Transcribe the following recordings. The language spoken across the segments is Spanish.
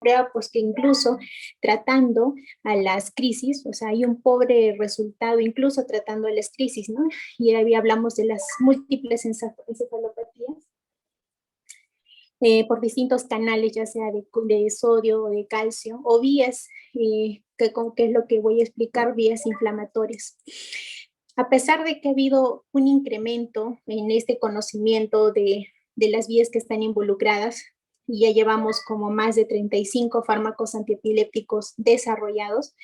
prueba pues que incluso tratando a las crisis, o sea, hay un pobre resultado incluso tratando a las crisis, ¿no? Y ahí hablamos de las múltiples encefalopatías por distintos canales, ya sea de sodio o de calcio, o vías, que es lo que voy a explicar, vías inflamatorias. A pesar de que ha habido un incremento en este conocimiento de las vías que están involucradas, y ya llevamos como más de 35 fármacos antiepilépticos desarrollados,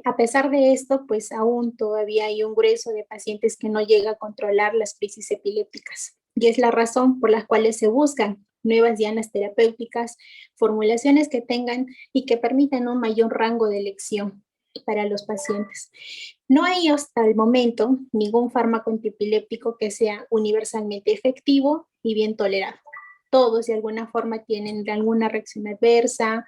a pesar de esto, pues aún todavía hay un grueso de pacientes que no llega a controlar las crisis epilépticas. Y es la razón por la cual se buscan nuevas dianas terapéuticas, formulaciones que tengan y que permitan un mayor rango de elección para los pacientes. No hay hasta el momento ningún fármaco antiepiléptico que sea universalmente efectivo y bien tolerado. Todos de alguna forma tienen alguna reacción adversa,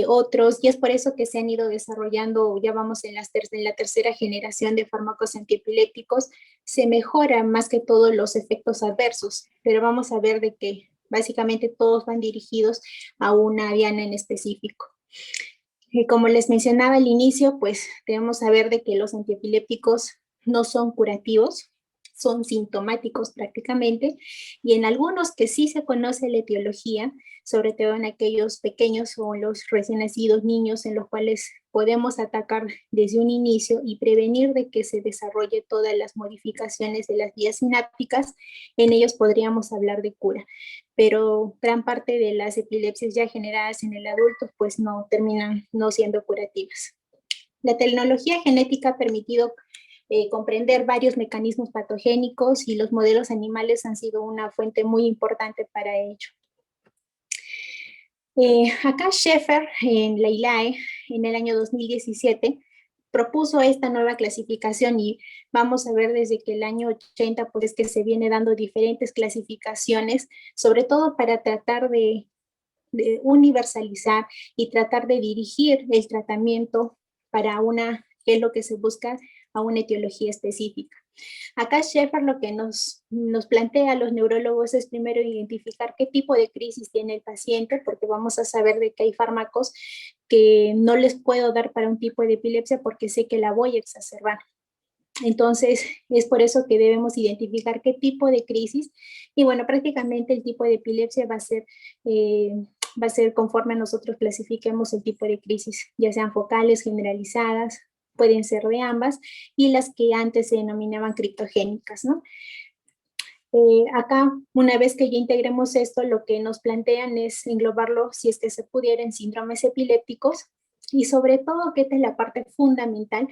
otros, y es por eso que se han ido desarrollando, ya vamos en la tercera generación de fármacos antiepilépticos, se mejoran más que todos los efectos adversos, pero vamos a ver de que básicamente todos van dirigidos a una diana en específico. Como les mencionaba al inicio, pues debemos saber de que los antiepilépticos no son curativos, son sintomáticos prácticamente, y en algunos que sí se conoce la etiología, sobre todo en aquellos pequeños o los recién nacidos niños en los cuales podemos atacar desde un inicio y prevenir de que se desarrolle todas las modificaciones de las vías sinápticas, en ellos podríamos hablar de cura. Pero gran parte de las epilepsias ya generadas en el adulto pues no terminan no siendo curativas. La tecnología genética ha permitido comprender varios mecanismos patogénicos y los modelos animales han sido una fuente muy importante para ello. Acá Schaeffer en la ILAE en el año 2017 propuso esta nueva clasificación y vamos a ver desde que el año 80 pues es que se viene dando diferentes clasificaciones, sobre todo para tratar de universalizar y tratar de dirigir el tratamiento para qué es lo que se busca, a una etiología específica. Acá Schaeffer lo que nos plantea a los neurólogos es primero identificar qué tipo de crisis tiene el paciente, porque vamos a saber de que hay fármacos que no les puedo dar para un tipo de epilepsia porque sé que la voy a exacerbar. Entonces, es por eso que debemos identificar qué tipo de crisis y bueno, prácticamente el tipo de epilepsia va a ser conforme nosotros clasifiquemos el tipo de crisis, ya sean focales, generalizadas, pueden ser de ambas, y las que antes se denominaban criptogénicas, ¿no? Acá, una vez que ya integremos esto, lo que nos plantean es englobarlo, si es que se pudiera, en síndromes epilépticos, y sobre todo, que esta es la parte fundamental,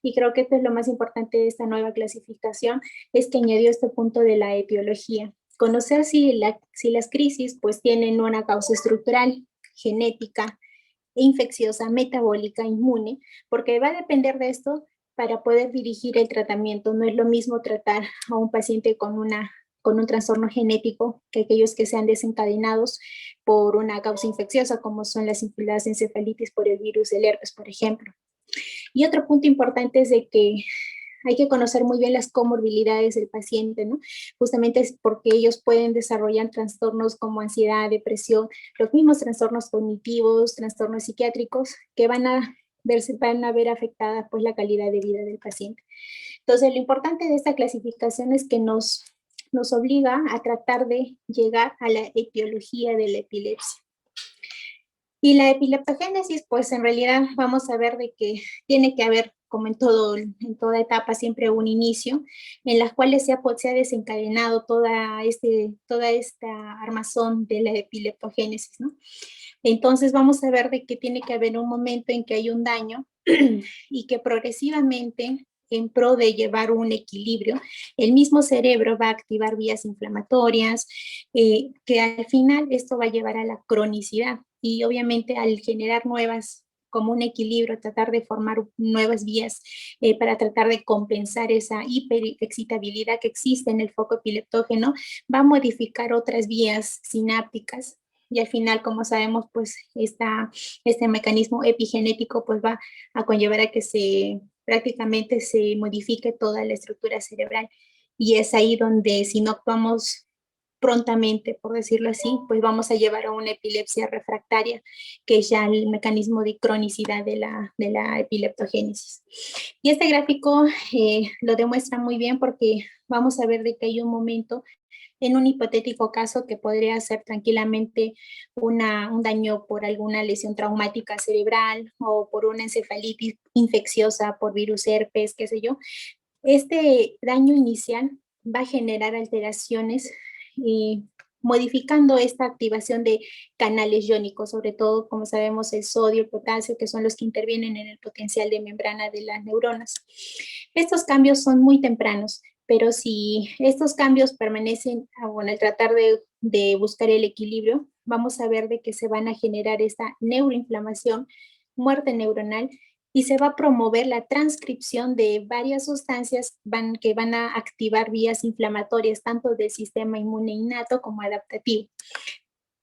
y creo que esto es lo más importante de esta nueva clasificación, es que añadió este punto de la etiología. Conocer si las crisis pues tienen una causa estructural, genética, infecciosa, metabólica, inmune, porque va a depender de esto para poder dirigir el tratamiento. No es lo mismo tratar a un paciente con un trastorno genético que aquellos que sean desencadenados por una causa infecciosa, como son las encefalitis por el virus del herpes, por ejemplo. Y otro punto importante es de que hay que conocer muy bien las comorbilidades del paciente, ¿no? Justamente es porque ellos pueden desarrollar trastornos como ansiedad, depresión, los mismos trastornos cognitivos, trastornos psiquiátricos que van a ver afectada pues la calidad de vida del paciente. Entonces, lo importante de esta clasificación es que nos obliga a tratar de llegar a la etiología de la epilepsia. Y la epileptogénesis, pues en realidad vamos a ver de que tiene que haber, como en toda etapa, siempre un inicio, en las cuales se ha desencadenado toda esta armazón de la epileptogénesis, ¿no? Entonces vamos a ver de que tiene que haber un momento en que hay un daño y que progresivamente, en pro de llevar un equilibrio, el mismo cerebro va a activar vías inflamatorias, que al final esto va a llevar a la cronicidad y obviamente al generar nuevas, como un equilibrio, tratar de formar nuevas vías para tratar de compensar esa hiperexcitabilidad que existe en el foco epileptógeno, va a modificar otras vías sinápticas y al final, como sabemos, pues este mecanismo epigenético pues va a conllevar a que prácticamente se modifique toda la estructura cerebral y es ahí donde si no actuamos prontamente, por decirlo así, pues vamos a llevar a una epilepsia refractaria, que es ya el mecanismo de cronicidad de la epileptogénesis. Y este gráfico lo demuestra muy bien porque vamos a ver de que hay un momento en un hipotético caso que podría ser tranquilamente un daño por alguna lesión traumática cerebral o por una encefalitis infecciosa por virus herpes, qué sé yo. Este daño inicial va a generar alteraciones modificando esta activación de canales iónicos, sobre todo, como sabemos, el sodio, el potasio, que son los que intervienen en el potencial de membrana de las neuronas. Estos cambios son muy tempranos, pero si estos cambios permanecen, bueno, al tratar de buscar el equilibrio, vamos a ver de que se van a generar esta neuroinflamación, muerte neuronal, y se va a promover la transcripción de varias sustancias que van a activar vías inflamatorias, tanto del sistema inmune innato como adaptativo.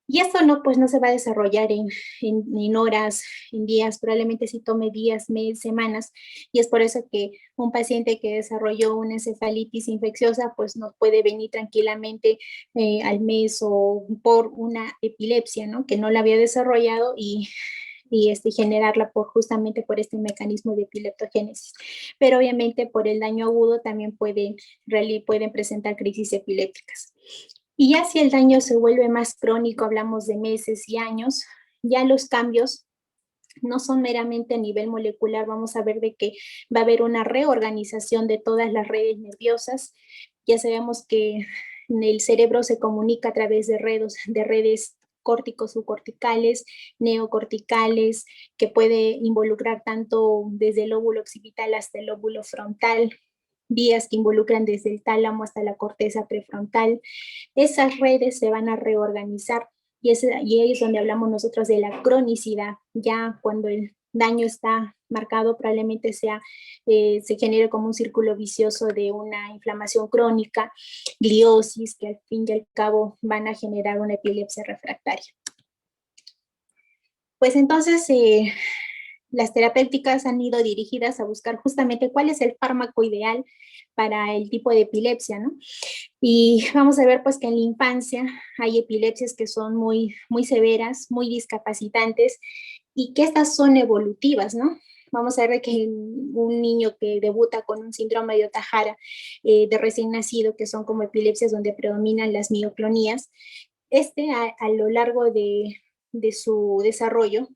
Y esto no, pues no se va a desarrollar en horas, en días, probablemente sí tome días, meses, semanas, y es por eso que un paciente que desarrolló una encefalitis infecciosa, pues no puede venir tranquilamente al mes o por una epilepsia, ¿no? Que no la había desarrollado y generarla justamente por este mecanismo de epileptogénesis. Pero obviamente por el daño agudo también pueden presentar crisis epilépticas. Y ya si el daño se vuelve más crónico, hablamos de meses y años, ya los cambios no son meramente a nivel molecular, vamos a ver de que va a haber una reorganización de todas las redes nerviosas. Ya sabemos que el cerebro se comunica a través de redes córticos subcorticales, neocorticales, que puede involucrar tanto desde el lóbulo occipital hasta el lóbulo frontal, vías que involucran desde el tálamo hasta la corteza prefrontal. Esas redes se van a reorganizar y ahí es donde hablamos nosotros de la cronicidad, ya cuando el daño está marcado probablemente se genere como un círculo vicioso de una inflamación crónica, gliosis, que al fin y al cabo van a generar una epilepsia refractaria. Pues entonces, las terapéuticas han ido dirigidas a buscar justamente cuál es el fármaco ideal para el tipo de epilepsia, ¿no? Y vamos a ver pues que en la infancia hay epilepsias que son muy, muy severas, muy discapacitantes y que estas son evolutivas, ¿no? Vamos a ver que un niño que debuta con un síndrome de Ohtahara de recién nacido, que son como epilepsias donde predominan las mioclonías, a lo largo de su desarrollo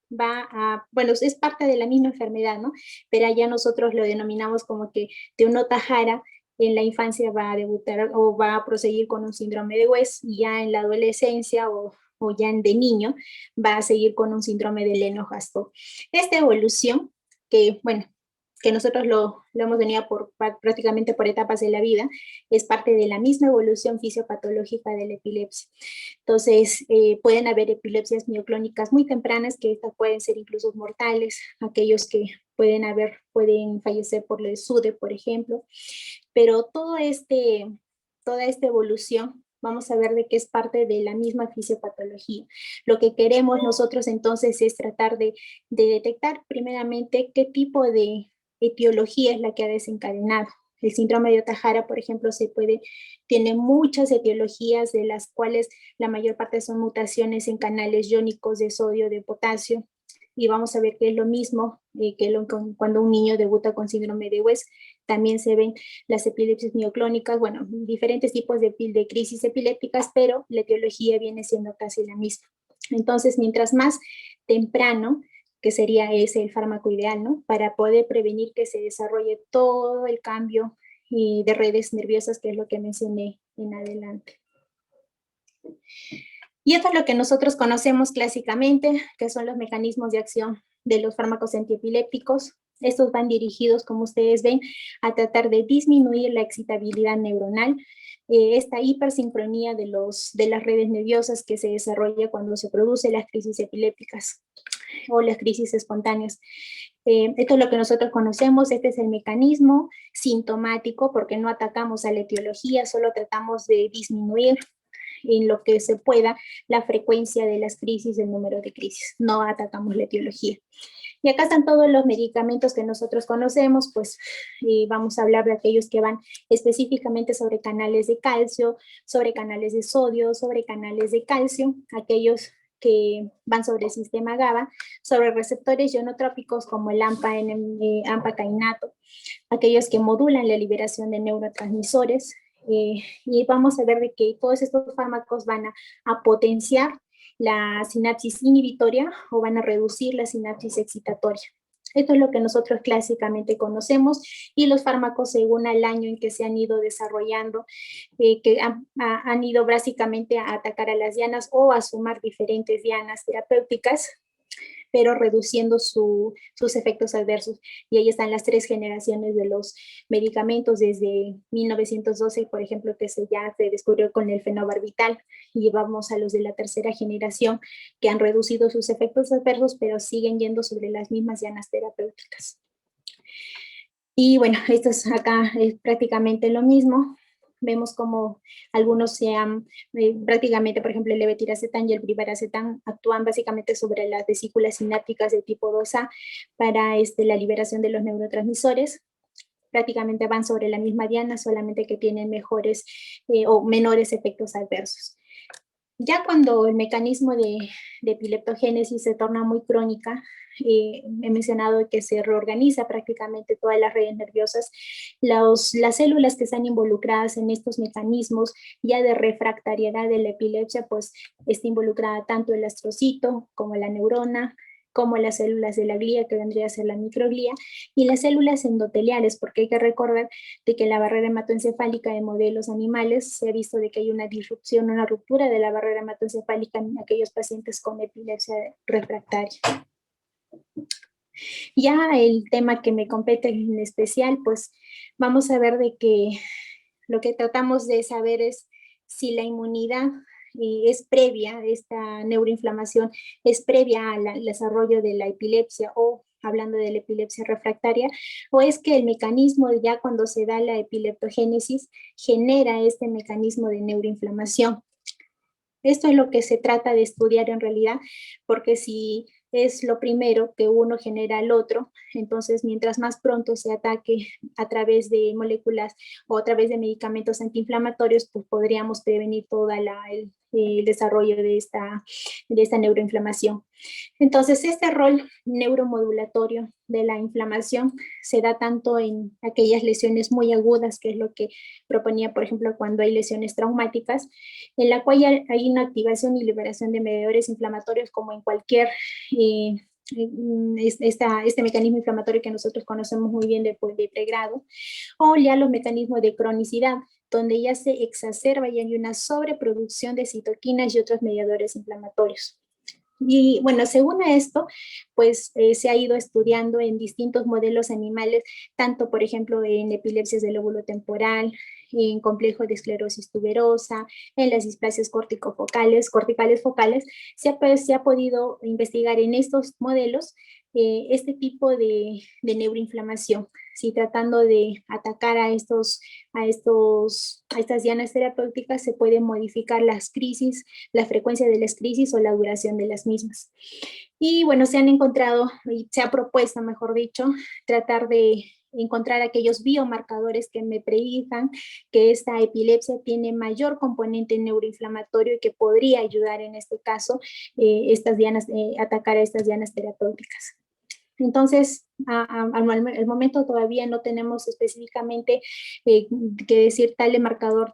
bueno, es parte de la misma enfermedad, ¿no? Pero ya nosotros lo denominamos como que de un Ohtahara en la infancia va a debutar o va a proseguir con un síndrome de West y ya en la adolescencia o ya de niño va a seguir con un síndrome de Lennox-Gastaut. Esta evolución, que bueno, que nosotros lo hemos tenido prácticamente por etapas de la vida, es parte de la misma evolución fisiopatológica de la epilepsia. Entonces, pueden haber epilepsias mioclónicas muy tempranas, que estas pueden ser incluso mortales, aquellos que pueden fallecer por el SUDE, por ejemplo, pero toda esta evolución vamos a ver de que es parte de la misma fisiopatología. Lo que queremos nosotros entonces es tratar de detectar primeramente qué tipo de etiología es la que ha desencadenado. El síndrome de Ohtahara, por ejemplo, tiene muchas etiologías, de las cuales la mayor parte son mutaciones en canales iónicos de sodio, de potasio, y vamos a ver que es lo mismo cuando un niño debuta con síndrome de West. También se ven las epilepsias mioclónicas, bueno, diferentes tipos de crisis epilépticas, pero la etiología viene siendo casi la misma. Entonces, mientras más temprano, que sería ese el fármaco ideal, ¿no? Para poder prevenir que se desarrolle todo el cambio de redes nerviosas, que es lo que mencioné en adelante. Y esto es lo que nosotros conocemos clásicamente, que son los mecanismos de acción de los fármacos antiepilépticos. Estos van dirigidos, como ustedes ven, a tratar de disminuir la excitabilidad neuronal, esta hipersincronía de las redes nerviosas que se desarrolla cuando se producen las crisis epilépticas o las crisis espontáneas. Esto es lo que nosotros conocemos, este es el mecanismo sintomático, porque no atacamos a la etiología, solo tratamos de disminuir en lo que se pueda la frecuencia de las crisis, el número de crisis, no atacamos la etiología. Y acá están todos los medicamentos que nosotros conocemos, pues vamos a hablar de aquellos que van específicamente sobre canales de calcio, sobre canales de sodio, sobre canales de calcio, aquellos que van sobre el sistema GABA, sobre receptores ionotrópicos como el AMPA cainato, aquellos que modulan la liberación de neurotransmisores, y vamos a ver de que todos estos fármacos van a potenciar la sinapsis inhibitoria o van a reducir la sinapsis excitatoria. Esto es lo que nosotros clásicamente conocemos y los fármacos según el año en que se han ido desarrollando, que han ido básicamente a atacar a las dianas o a sumar diferentes dianas terapéuticas, pero reduciendo sus efectos adversos. Y ahí están las 3 generaciones de los medicamentos desde 1912, por ejemplo, que ya se descubrió con el fenobarbital, y vamos a los de la 3.ª generación que han reducido sus efectos adversos, pero siguen yendo sobre las mismas dianas terapéuticas. Y bueno, esto es acá es prácticamente lo mismo. Vemos como algunos se han, prácticamente, por ejemplo, el levetiracetam y el brivaracetam actúan básicamente sobre las vesículas sinápticas de tipo 2A para la liberación de los neurotransmisores. Prácticamente van sobre la misma diana, solamente que tienen mejores o menores efectos adversos. Ya cuando el mecanismo de epileptogénesis se torna muy crónica, he mencionado que se reorganiza prácticamente todas las redes nerviosas, las células que están involucradas en estos mecanismos ya de refractariedad de la epilepsia, pues está involucrada tanto el astrocito como la neurona, como las células de la glía, que vendría a ser la microglía, y las células endoteliales, porque hay que recordar de que la barrera hematoencefálica de modelos animales se ha visto de que hay una disrupción, una ruptura de la barrera hematoencefálica en aquellos pacientes con epilepsia refractaria. Ya el tema que me compete en especial, pues vamos a ver de que lo que tratamos de saber es si la inmunidad es previa, esta neuroinflamación es previa al desarrollo de la epilepsia, o hablando de la epilepsia refractaria, o es que el mecanismo ya cuando se da la epileptogénesis genera este mecanismo de neuroinflamación. Esto es lo que se trata de estudiar en realidad, porque si es lo primero que uno genera al otro, entonces mientras más pronto se ataque a través de moléculas o a través de medicamentos antiinflamatorios, pues podríamos prevenir todo el desarrollo de esta neuroinflamación. Entonces, este rol neuromodulatorio de la inflamación se da tanto en aquellas lesiones muy agudas, que es lo que proponía, por ejemplo, cuando hay lesiones traumáticas, en la cual hay una activación y liberación de mediadores inflamatorios como en cualquier este mecanismo inflamatorio que nosotros conocemos muy bien de pregrado, o ya los mecanismos de cronicidad, donde ya se exacerba y hay una sobreproducción de citoquinas y otros mediadores inflamatorios. Y bueno, según esto, pues se ha ido estudiando en distintos modelos animales, tanto por ejemplo en epilepsias del lóbulo temporal, en complejo de esclerosis tuberosa, en las displasias corticales focales, se ha podido investigar en estos modelos este tipo de neuroinflamación, ¿sí? Tratando de atacar a estas dianas terapéuticas, se pueden modificar las crisis, la frecuencia de las crisis o la duración de las mismas. Y bueno, se han encontrado, y se ha propuesto, mejor dicho, tratar de encontrar aquellos biomarcadores que me predijan que esta epilepsia tiene mayor componente neuroinflamatorio y que podría ayudar en este caso atacar a estas dianas terapéuticas. Entonces, al momento todavía no tenemos específicamente que decir tal marcador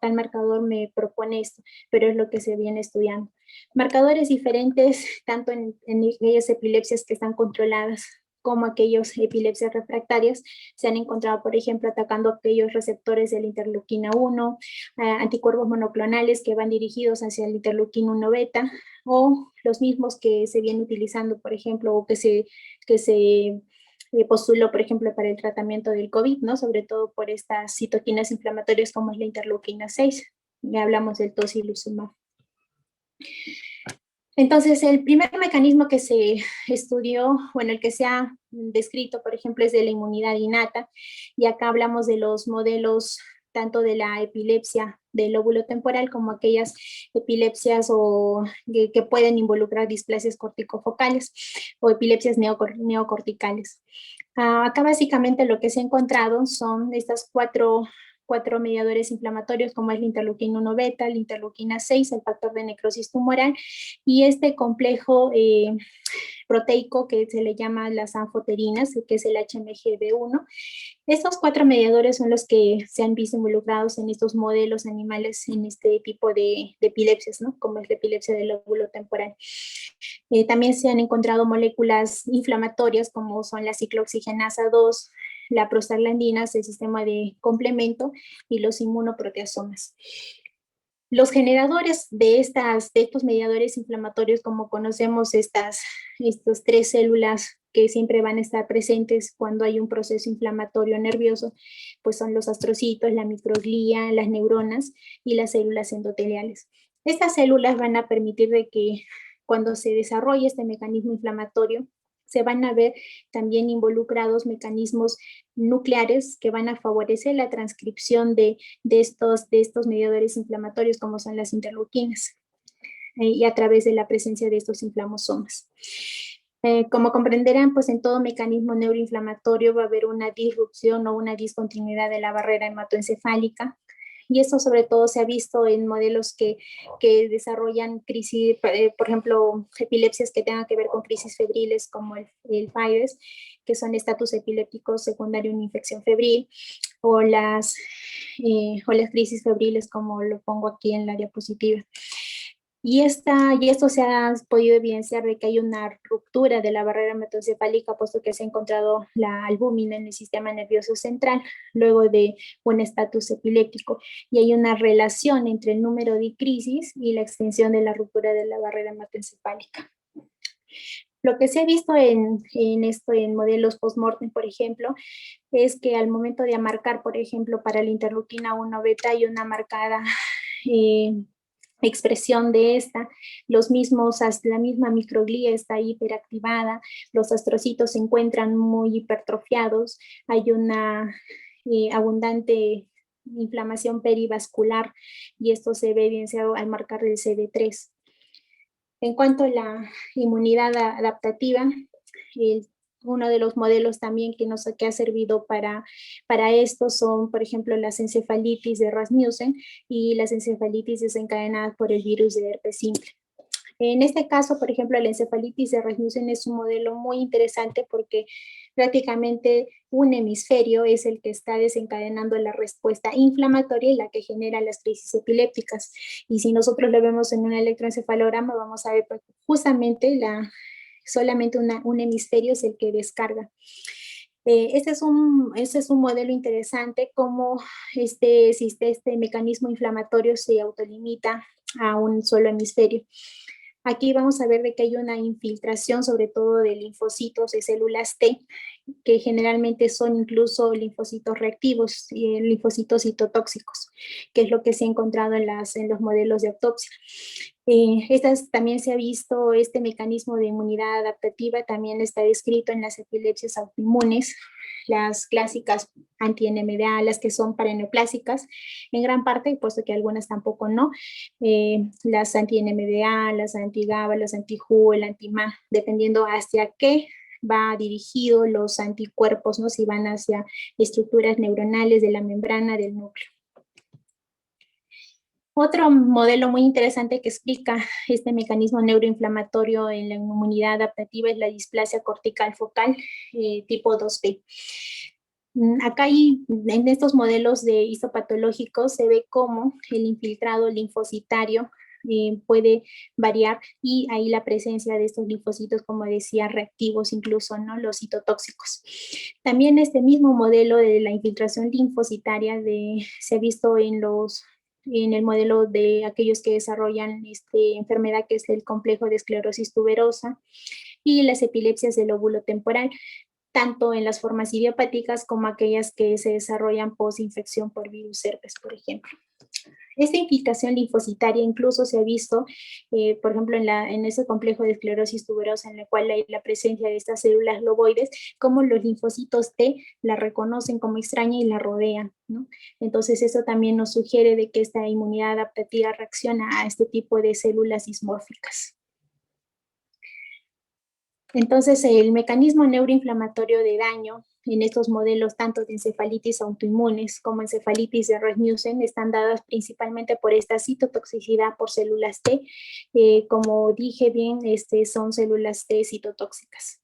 me propone esto, pero es lo que se viene estudiando. Marcadores diferentes, tanto en aquellas epilepsias que están controladas como aquellas epilepsias refractarias, se han encontrado, por ejemplo, atacando aquellos receptores de la interleuquina 1, anticuerpos monoclonales que van dirigidos hacia el interleuquina 1 beta, o los mismos que se vienen utilizando, por ejemplo, o que se postuló, por ejemplo, para el tratamiento del COVID, ¿no? Sobre todo por estas citoquinas inflamatorias como es la interleuquina 6. Ya hablamos del tocilizumab. Entonces, el primer mecanismo que se estudió, bueno, el que se ha descrito, por ejemplo, es de la inmunidad innata, y acá hablamos de los modelos tanto de la epilepsia del lóbulo temporal, como aquellas epilepsias o que pueden involucrar displasias corticofocales o epilepsias neocorticales. Acá básicamente lo que se ha encontrado son estas cuatro mediadores inflamatorios, como es la interleuquina 1 beta, la interleuquina 6, el factor de necrosis tumoral, y este complejo proteico que se le llama las anfoterinas, que es el HMGB1. Estos cuatro mediadores son los que se han visto involucrados en estos modelos animales en este tipo de epilepsias, ¿no? Como es la epilepsia del lóbulo temporal. También se han encontrado moléculas inflamatorias como son la ciclooxigenasa 2, la prostaglandinas, el sistema de complemento y los inmunoproteasomas. Los generadores de estos mediadores inflamatorios, como conocemos estas tres células que siempre van a estar presentes cuando hay un proceso inflamatorio nervioso, pues son los astrocitos, la microglía, las neuronas y las células endoteliales. Estas células van a permitir de que cuando se desarrolle este mecanismo inflamatorio, se van a ver también involucrados mecanismos nucleares que van a favorecer la transcripción de estos mediadores inflamatorios como son las interleuquinas y a través de la presencia de estos inflamosomas. Como comprenderán, pues en todo mecanismo neuroinflamatorio va a haber una disrupción o una discontinuidad de la barrera hematoencefálica, y eso sobre todo se ha visto en modelos que desarrollan crisis, por ejemplo, epilepsias que tengan que ver con crisis febriles como el FIRES, que son estatus epilépticos secundario a una infección febril, o las crisis febriles como lo pongo aquí en la diapositiva. Y esto se ha podido evidenciar de que hay una ruptura de la barrera hematoencefálica, puesto que se ha encontrado la albúmina en el sistema nervioso central, luego de un estatus epiléptico. Y hay una relación entre el número de crisis y la extensión de la ruptura de la barrera hematoencefálica. Lo que se ha visto en modelos post-mortem, por ejemplo, es que al momento de marcar, por ejemplo, para la interleuquina 1 beta hay una marcada expresión de esta, la misma microglía está hiperactivada, los astrocitos se encuentran muy hipertrofiados, hay una abundante inflamación perivascular y esto se ve evidenciado al marcar el CD3. En cuanto a la inmunidad adaptativa, uno de los modelos también que ha servido para esto son, por ejemplo, las encefalitis de Rasmussen y las encefalitis desencadenadas por el virus de herpes simple. En este caso, por ejemplo, la encefalitis de Rasmussen es un modelo muy interesante porque prácticamente un hemisferio es el que está desencadenando la respuesta inflamatoria y la que genera las crisis epilépticas. Y si nosotros lo vemos en un electroencefalograma, vamos a ver justamente solamente un hemisferio es el que descarga. Este es un modelo interesante, cómo este mecanismo inflamatorio se autolimita a un solo hemisferio. Aquí vamos a ver de que hay una infiltración, sobre todo de linfocitos de células T, que generalmente son incluso linfocitos reactivos y linfocitos citotóxicos, que es lo que se ha encontrado en los modelos de autopsia. También se ha visto este mecanismo de inmunidad adaptativa, también está descrito en las epilepsias autoinmunes, las clásicas anti-NMDA, las que son paraneoplásicas, en gran parte, puesto que algunas tampoco no, las anti-NMDA, las anti-GABA, los anti-HU, el anti-MA, dependiendo hacia qué va dirigido los anticuerpos, ¿no? Si van hacia estructuras neuronales de la membrana del núcleo. Otro modelo muy interesante que explica este mecanismo neuroinflamatorio en la inmunidad adaptativa es la displasia cortical focal tipo 2B. Acá en estos modelos de histopatológicos se ve cómo el infiltrado linfocitario puede variar y ahí la presencia de estos linfocitos, como decía, reactivos incluso, ¿no? Los citotóxicos. También este mismo modelo de la infiltración linfocitaria se ha visto en el modelo de aquellos que desarrollan enfermedad que es el complejo de esclerosis tuberosa y las epilepsias del lóbulo temporal, tanto en las formas idiopáticas como aquellas que se desarrollan post-infección por virus herpes, por ejemplo. Esta infiltración linfocitaria incluso se ha visto, por ejemplo, en ese complejo de esclerosis tuberosa en el cual hay la presencia de estas células loboides, como los linfocitos T la reconocen como extraña y la rodean, ¿no? Entonces eso también nos sugiere de que esta inmunidad adaptativa reacciona a este tipo de células dismórficas. Entonces, el mecanismo neuroinflamatorio de daño en estos modelos, tanto de encefalitis autoinmunes como encefalitis de Rasmussen, están dadas principalmente por esta citotoxicidad por células T. Como dije bien, son células T citotóxicas.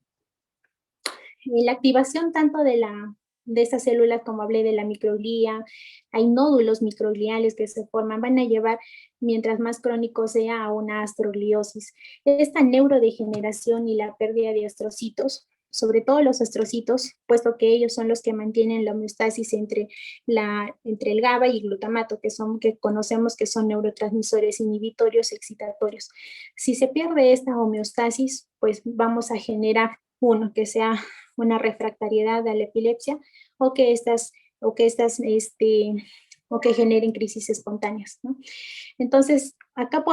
La activación tanto de estas células, como hablé de la microglía, hay nódulos microgliales que se forman, van a llevar, mientras más crónico sea, a una astrogliosis. Esta neurodegeneración y la pérdida de astrocitos, sobre todo los astrocitos, puesto que ellos son los que mantienen la homeostasis entre el GABA y el glutamato, que conocemos que son neurotransmisores inhibitorios excitatorios. Si se pierde esta homeostasis, pues vamos a generar uno, que sea una refractariedad a la epilepsia, o que generen crisis espontáneas, ¿no? Entonces, acá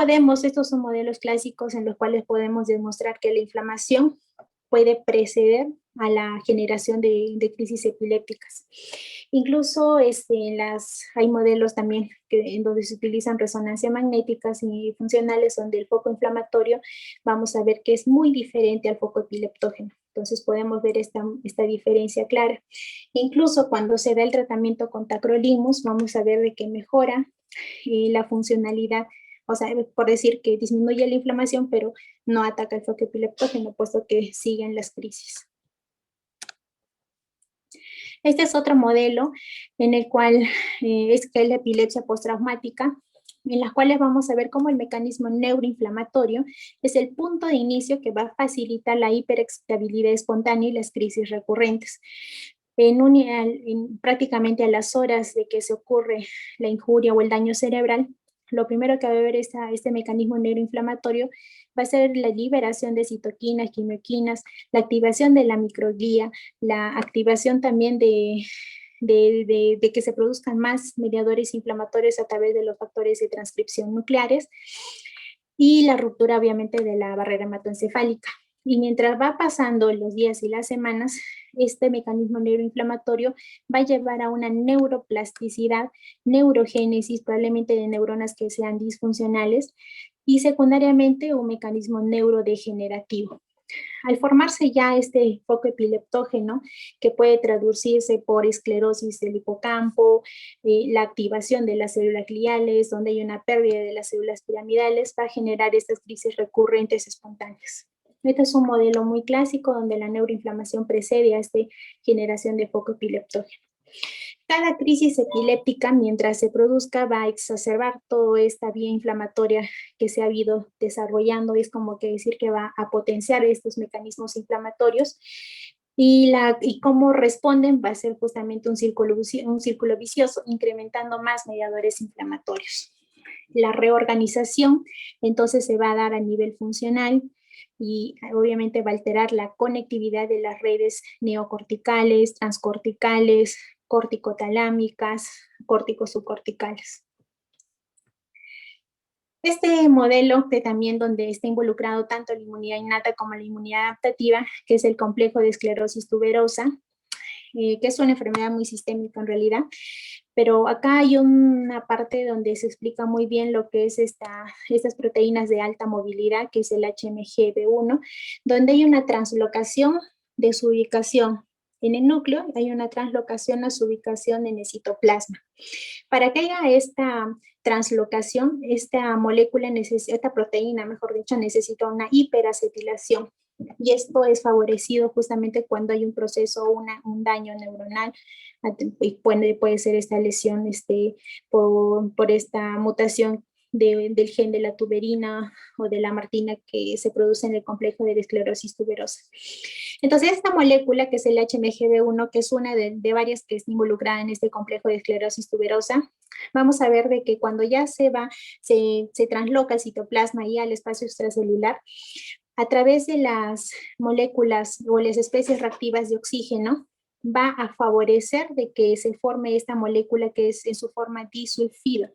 estos son modelos clásicos en los cuales podemos demostrar que la inflamación puede preceder a la generación de crisis epilépticas. Incluso hay modelos también en donde se utilizan resonancias magnéticas y funcionales, donde el foco inflamatorio vamos a ver que es muy diferente al foco epileptógeno. Entonces podemos ver esta diferencia clara. Incluso cuando se da el tratamiento con tacrolimus, vamos a ver de que mejora la funcionalidad, o sea, por decir que disminuye la inflamación, pero no ataca el foco epileptógeno, puesto que siguen las crisis. Este es otro modelo en el cual es la epilepsia postraumática, en las cuales vamos a ver cómo el mecanismo neuroinflamatorio es el punto de inicio que va a facilitar la hiperexcitabilidad espontánea y las crisis recurrentes. Prácticamente a las horas de que se ocurre la injuria o el daño cerebral, lo primero que va a haber este mecanismo neuroinflamatorio va a ser la liberación de citoquinas, quimioquinas, la activación de la microglía, la activación también de que se produzcan más mediadores inflamatorios a través de los factores de transcripción nucleares, y la ruptura obviamente de la barrera hematoencefálica. Y mientras va pasando los días y las semanas, este mecanismo neuroinflamatorio va a llevar a una neuroplasticidad, neurogénesis, probablemente de neuronas que sean disfuncionales, y secundariamente un mecanismo neurodegenerativo. Al formarse ya este foco epileptógeno, que puede traducirse por esclerosis del hipocampo, la activación de las células gliales, donde hay una pérdida de las células piramidales, va a generar estas crisis recurrentes espontáneas. Este es un modelo muy clásico donde la neuroinflamación precede a esta generación de foco epileptógeno. Cada crisis epiléptica, mientras se produzca, va a exacerbar toda esta vía inflamatoria que se ha ido desarrollando. Es como que decir que va a potenciar estos mecanismos inflamatorios. Y cómo responden va a ser justamente un círculo vicioso, incrementando más mediadores inflamatorios. La reorganización entonces se va a dar a nivel funcional, y obviamente va a alterar la conectividad de las redes neocorticales, transcorticales, corticotalámicas, córtico-subcorticales. Este modelo también donde está involucrado tanto la inmunidad innata como la inmunidad adaptativa, que es el complejo de esclerosis tuberosa, que es una enfermedad muy sistémica en realidad, pero acá hay una parte donde se explica muy bien lo que es estas proteínas de alta movilidad, que es el HMGB1, donde hay una translocación de su ubicación en el núcleo, hay una translocación a su ubicación en el citoplasma. Para que haya esta translocación, esta proteína, mejor dicho, necesita una hiperacetilación. Y esto es favorecido justamente cuando hay un proceso o un daño neuronal, y puede ser esta lesión por esta mutación del gen de la tuberina o de la martina que se produce en el complejo de la esclerosis tuberosa. Entonces, esta molécula, que es el HMGB1, que es una de varias que está involucrada en este complejo de esclerosis tuberosa, vamos a ver de que cuando ya se transloca el citoplasma y al espacio extracelular, a través de las moléculas o las especies reactivas de oxígeno, va a favorecer de que se forme esta molécula que es en su forma disulfido.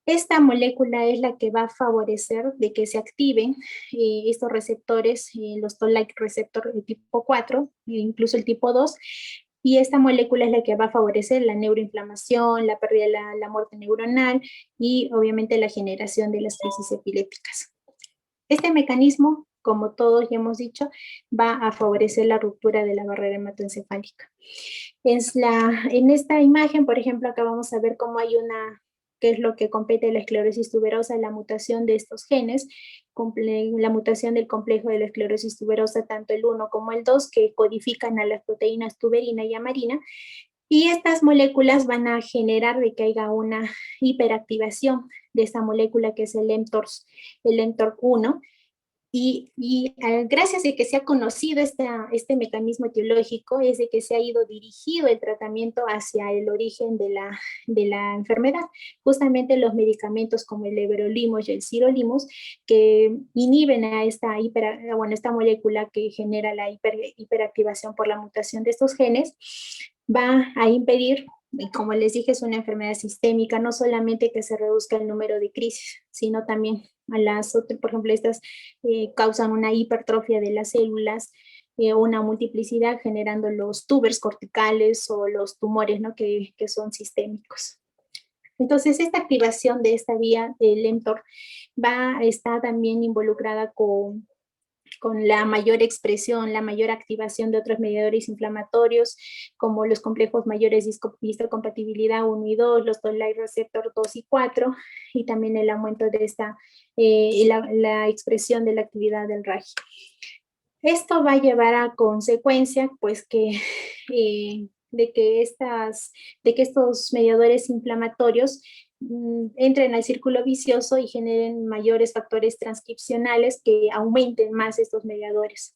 Esta molécula es la que va a favorecer de que se activen estos receptores, los Toll-like receptor de tipo 4, incluso el tipo 2, y esta molécula es la que va a favorecer la neuroinflamación, la pérdida de la muerte neuronal y obviamente la generación de las crisis epilépticas. Este mecanismo, como todos ya hemos dicho, va a favorecer la ruptura de la barrera hematoencefálica. En esta imagen, por ejemplo, acá vamos a ver cómo hay qué es lo que compete la esclerosis tuberosa, la mutación de estos genes, la mutación del complejo de la esclerosis tuberosa, tanto el 1 como el 2, que codifican a las proteínas tuberina y amarina, y estas moléculas van a generar de que haya una hiperactivación de esta molécula que es el mTOR1, gracias a que se ha conocido este mecanismo etiológico, es de que se ha ido dirigido el tratamiento hacia el origen de la enfermedad. Justamente los medicamentos como el everolimus y el sirolimus, que inhiben a esta molécula que genera la hiperactivación por la mutación de estos genes, va a impedir, y como les dije, es una enfermedad sistémica, no solamente que se reduzca el número de crisis, sino también a las otras, por ejemplo, estas causan una hipertrofia de las células, una multiplicidad generando los tubers corticales o los tumores, ¿no? que son sistémicos. Entonces, esta activación de esta vía del mTOR está también involucrada con la mayor expresión, la mayor activación de otros mediadores inflamatorios, como los complejos mayores de histocompatibilidad 1 y 2, los Toll-like receptor 2 y 4, y también el aumento de la expresión de la actividad del RAGI. Esto va a llevar a consecuencia, pues, de que estos mediadores inflamatorios entren al círculo vicioso y generen mayores factores transcripcionales que aumenten más estos mediadores.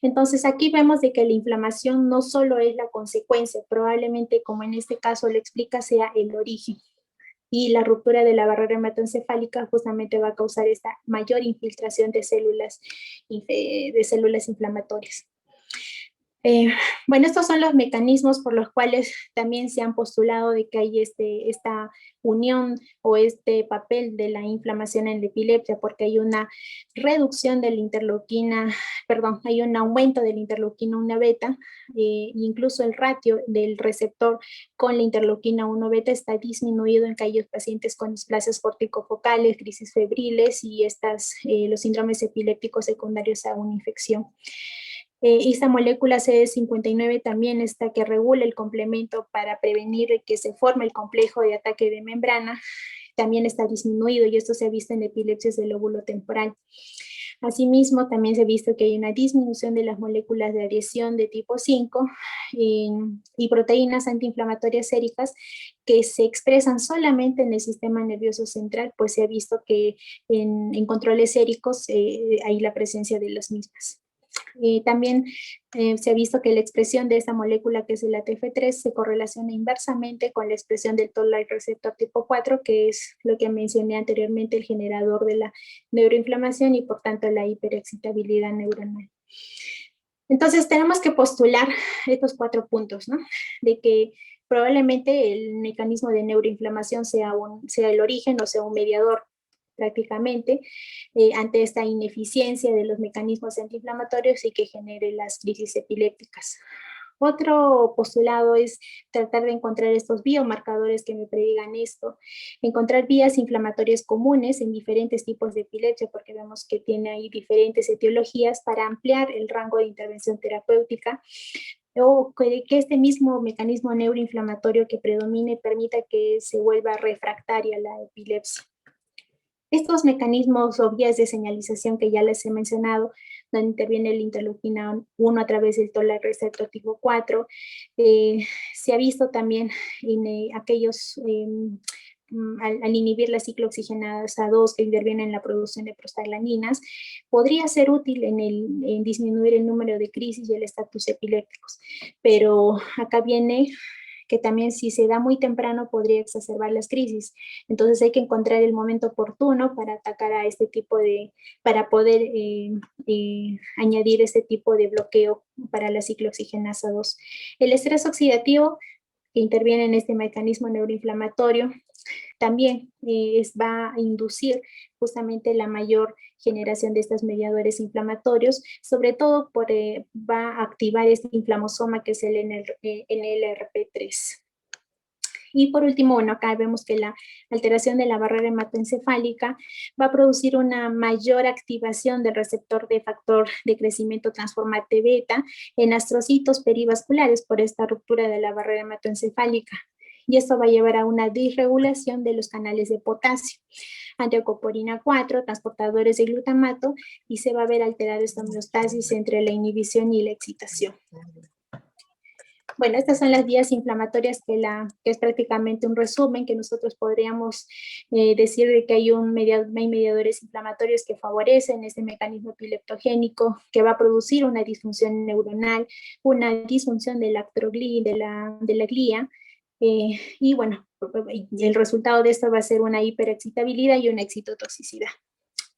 Entonces aquí vemos de que la inflamación no solo es la consecuencia, probablemente como en este caso lo explica, sea el origen. Y la ruptura de la barrera hematoencefálica justamente va a causar esta mayor infiltración de células inflamatorias. Bueno, estos son los mecanismos por los cuales también se han postulado de que hay esta unión o este papel de la inflamación en la epilepsia, porque hay una reducción de la interleuquina, perdón, hay un aumento de la interleuquina 1 beta, incluso el ratio del receptor con la interleuquina 1 beta está disminuido en aquellos pacientes con displasias corticofocales, crisis febriles y los síndromes epilépticos secundarios a una infección. Esta molécula CD59 también está que regula el complemento para prevenir que se forme el complejo de ataque de membrana, también está disminuido y esto se ha visto en epilepsias del lóbulo temporal. Asimismo, también se ha visto que hay una disminución de las moléculas de adhesión de tipo 5 y proteínas antiinflamatorias séricas que se expresan solamente en el sistema nervioso central, pues se ha visto que en controles séricos hay la presencia de las mismas. También se ha visto que la expresión de esta molécula, que es el ATF3, se correlaciona inversamente con la expresión del Toll-like receptor tipo 4, que es lo que mencioné anteriormente, el generador de la neuroinflamación y por tanto la hiperexcitabilidad neuronal. Entonces tenemos que postular estos 4 puntos, ¿no? De que probablemente el mecanismo de neuroinflamación sea el origen o sea un mediador prácticamente ante esta ineficiencia de los mecanismos antiinflamatorios y que genere las crisis epilépticas. Otro postulado es tratar de encontrar estos biomarcadores que me predigan esto, encontrar vías inflamatorias comunes en diferentes tipos de epilepsia, porque vemos que tiene ahí diferentes etiologías para ampliar el rango de intervención terapéutica, o que este mismo mecanismo neuroinflamatorio que predomine permita que se vuelva refractaria la epilepsia. Estos mecanismos o vías de señalización que ya les he mencionado, donde interviene el interleuquina 1 a través del Toll-like receptor tipo 4, se ha visto también en aquellos, al inhibir la ciclooxigenasa 2 que interviene en la producción de prostaglandinas, podría ser útil en disminuir el número de crisis y el estatus epilépticos. Pero acá viene que también si se da muy temprano podría exacerbar las crisis. Entonces hay que encontrar el momento oportuno para atacar a este tipo de, para poder añadir este tipo de bloqueo para la ciclooxigenasa 2. El estrés oxidativo que interviene en este mecanismo neuroinflamatorio también va a inducir justamente la mayor generación de estos mediadores inflamatorios, sobre todo va a activar este inflamosoma que es el NLRP3. Y por último, bueno, acá vemos que la alteración de la barrera hematoencefálica va a producir una mayor activación del receptor de factor de crecimiento transformante beta en astrocitos perivasculares por esta ruptura de la barrera hematoencefálica. Y esto va a llevar a una disregulación de los canales de potasio, angiocoporina 4, transportadores de glutamato, y se va a ver alterada esta homeostasis entre la inhibición y la excitación. Bueno, estas son las vías inflamatorias que es prácticamente un resumen que nosotros podríamos decir de que hay mediadores inflamatorios que favorecen este mecanismo epileptogénico que va a producir una disfunción neuronal, una disfunción de la glía, y bueno, el resultado de esto va a ser una hiperexcitabilidad y una excitotoxicidad,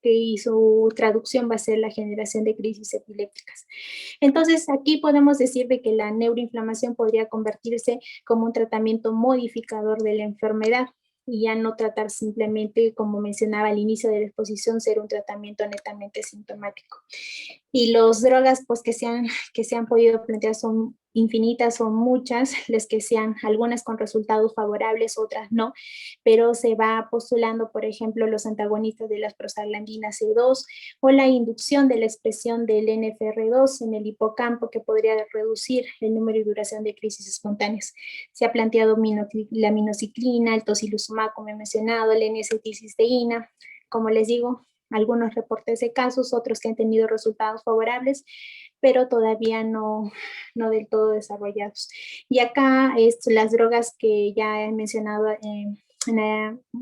y su traducción va a ser la generación de crisis epilépticas. Entonces, aquí podemos decir de que la neuroinflamación podría convertirse como un tratamiento modificador de la enfermedad y ya no tratar simplemente, como mencionaba al inicio de la exposición, ser un tratamiento netamente sintomático. Y las drogas pues, que se han podido plantear son infinitas, son muchas, las que sean, algunas con resultados favorables, otras no, pero se va postulando, por ejemplo, los antagonistas de las prostaglandinas E2 o la inducción de la expresión del NFR2 en el hipocampo que podría reducir el número y duración de crisis espontáneas. Se ha planteado la minociclina, el tocilizumab, como he mencionado, la N-acetilcisteína, como les digo, algunos reportes de casos, otros que han tenido resultados favorables, pero todavía no del todo desarrollados. Y acá las drogas que ya he mencionado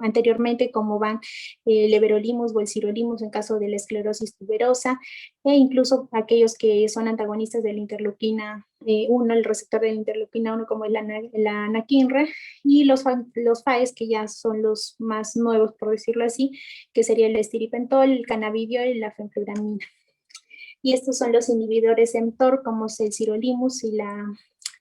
anteriormente, como van el everolimus o el sirolimus en caso de la esclerosis tuberosa, e incluso aquellos que son antagonistas de la interleuquina 1, el receptor de la interleuquina 1, como es la anakinra, y los FAES, que ya son los más nuevos, por decirlo así, que sería el estiripentol, el cannabidiol y la fenfluramina. Y estos son los inhibidores mTOR, como es el sirolimus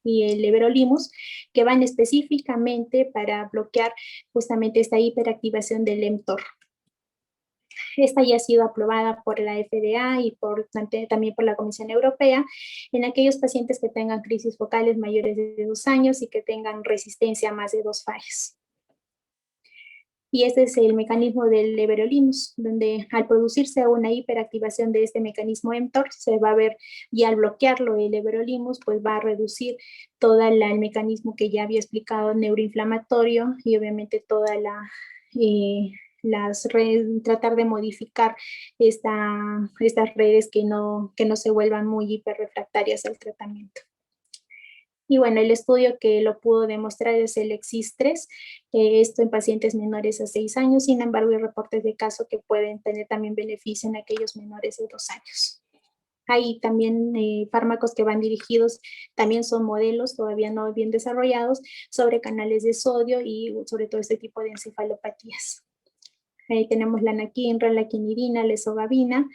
y el everolimus, que van específicamente para bloquear justamente esta hiperactivación del mTOR. Esta ya ha sido aprobada por la FDA y también por la Comisión Europea en aquellos pacientes que tengan crisis focales mayores de 2 años y que tengan resistencia a más de 2 fases. Y este es el mecanismo del everolimus, donde al producirse una hiperactivación de este mecanismo mTOR, se va a ver, y al bloquearlo el everolimus, pues va a reducir todo el mecanismo que ya había explicado neuroinflamatorio y obviamente toda las redes, tratar de modificar estas redes que no se vuelvan muy hiperrefractarias al tratamiento. Y bueno, el estudio que lo pudo demostrar es el EXIS-3, esto en pacientes menores a 6 años, sin embargo hay reportes de casos que pueden tener también beneficio en aquellos menores de 2 años. Hay también fármacos que van dirigidos, también son modelos todavía no bien desarrollados, sobre canales de sodio y sobre todo este tipo de encefalopatías. Ahí tenemos la anakinra, la quinidina, la ezogabina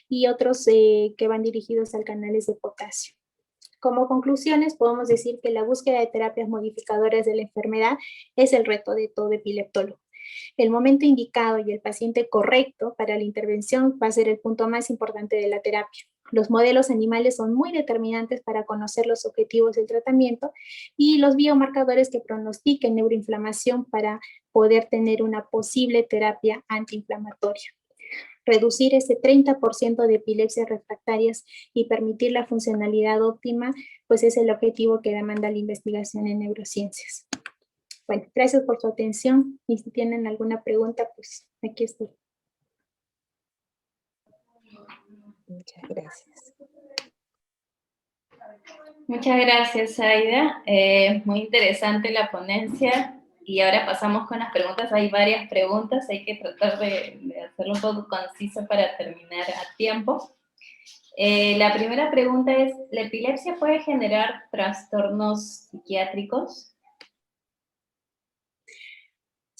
y otros que van dirigidos a canales de potasio. Como conclusiones, podemos decir que la búsqueda de terapias modificadoras de la enfermedad es el reto de todo epileptólogo. El momento indicado y el paciente correcto para la intervención va a ser el punto más importante de la terapia. Los modelos animales son muy determinantes para conocer los objetivos del tratamiento y los biomarcadores que pronostiquen neuroinflamación para poder tener una posible terapia antiinflamatoria. Reducir ese 30% de epilepsias refractarias y permitir la funcionalidad óptima, pues es el objetivo que demanda la investigación en neurociencias. Bueno, gracias por su atención y si tienen alguna pregunta, pues aquí estoy. Muchas gracias. Muchas gracias, Aida. Muy interesante la ponencia. Y ahora pasamos con las preguntas. Hay varias preguntas, hay que tratar de hacerlo un poco conciso para terminar a tiempo. La primera pregunta es, ¿la epilepsia puede generar trastornos psiquiátricos?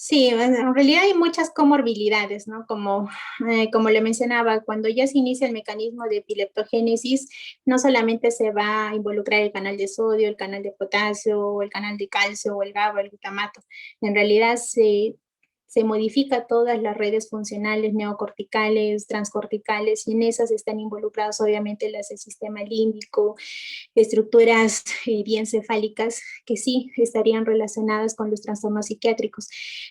Sí, en realidad hay muchas comorbilidades, ¿no? Como le mencionaba, cuando ya se inicia el mecanismo de epileptogénesis, no solamente se va a involucrar el canal de sodio, el canal de potasio, o el canal de calcio, o el GABA, el glutamato. En realidad se modifica todas las redes funcionales neocorticales, transcorticales, y en esas están involucrados obviamente el sistema límbico, estructuras diencefálicas que sí estarían relacionadas con los trastornos psiquiátricos.